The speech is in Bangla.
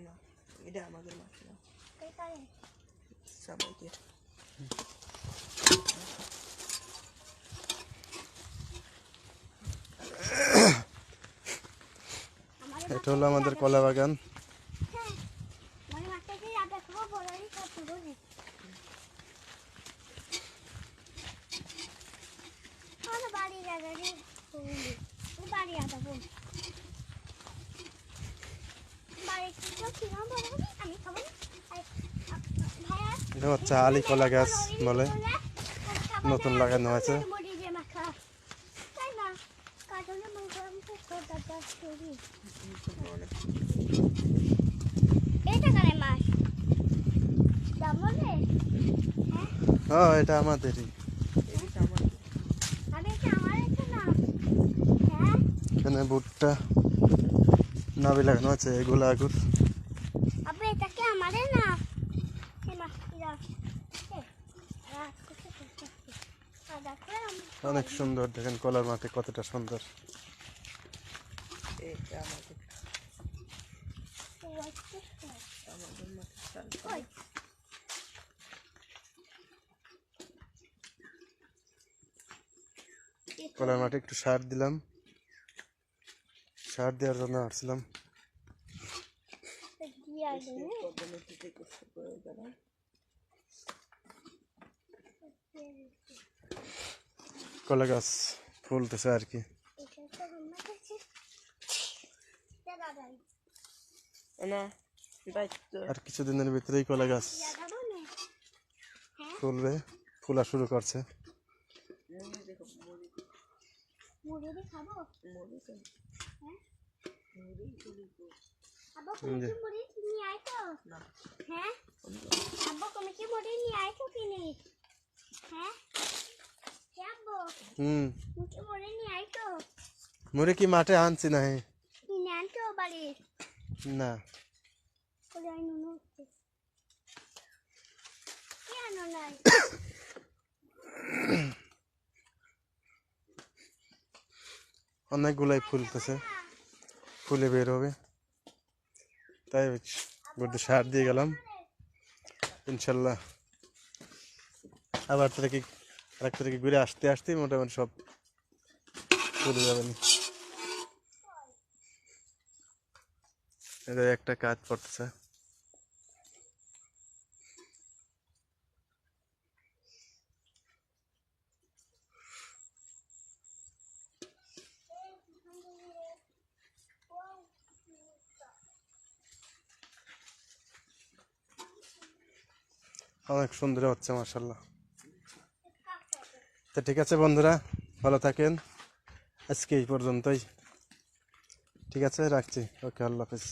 না, এটা আমাদের মাছ না, সবাইকে। এটা হলো আমাদের কলা বাগান। এটা হচ্ছে আলি কলা গাছ বলে, নতুন লাগানো হয়েছে। হ্যাঁ, এটা আমাদেরই। এখানে ভুট্টা নাবি লাগানো আছে, এগুলো আগুর। অনেক সুন্দর, দেখেন কলার মাঠে কতটা সুন্দর। কলার মাঠে একটু সার দিলাম, সার দেওয়ার জন্য আসছিলাম। কলা গাছ ফুলতেছে আর কি। আর কিছুদিনের ভিতরেই কলা গাছ ফুলবে, ফুলা শুরু করছে। মুড়ি কি মাঠে আনছি না? না, অনেকগুলাই ফুলতেছে, ফুলে বের হবে, তাই বলতে সার দিয়ে গেলাম। ইনশাল্লাহ আবার আরেক তারিখে ঘুরে আসতে আসতে মোটামুটি সব ফুলে যাবেন। এটা একটা কাজ পড়তেছে। অনেক সুন্দর হচ্ছে মাশাআল্লাহ। তো ঠিক আছে বন্ধুরা, ভালো থাকেন, আজকে এই পর্যন্তই। ঠিক আছে, রাখছি। ওকে, আল্লাহ হাফেজ।